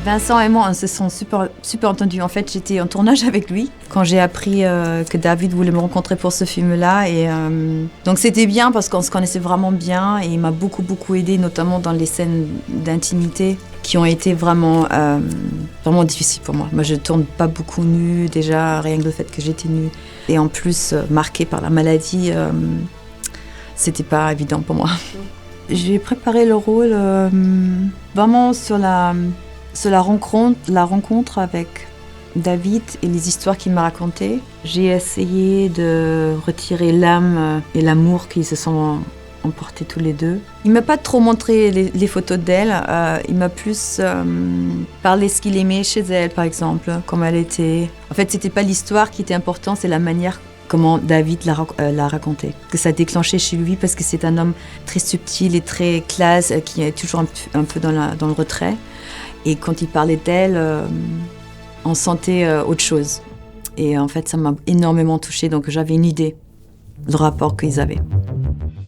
Vincent et moi, on se sont super entendus. En fait, j'étais en tournage avec lui quand j'ai appris que David voulait me rencontrer pour ce film-là. Et donc c'était bien parce qu'on se connaissait vraiment bien et il m'a beaucoup aidé, notamment dans les scènes d'intimité qui ont été vraiment difficiles pour moi. Moi, je tourne pas beaucoup nue, déjà, rien que le fait que j'étais nue. Et en plus, marquée par la maladie, c'était pas évident pour moi. J'ai préparé le rôle vraiment sur la rencontre avec David et les histoires qu'il m'a racontées. J'ai essayé de retirer l'âme et l'amour qui se sont emportés tous les deux. Il m'a pas trop montré les photos d'elle, il m'a plus parlé ce qu'il aimait chez elle, par exemple, comment elle était. En fait, c'était pas l'histoire qui était importante, c'est la manière comment David l'a raconté. Que ça a déclenché chez lui parce que c'est un homme très subtil et très classe, qui est toujours un peu dans le retrait. Et quand il parlait d'elle, on sentait autre chose. Et en fait, ça m'a énormément touchée, donc j'avais une idée du rapport qu'ils avaient.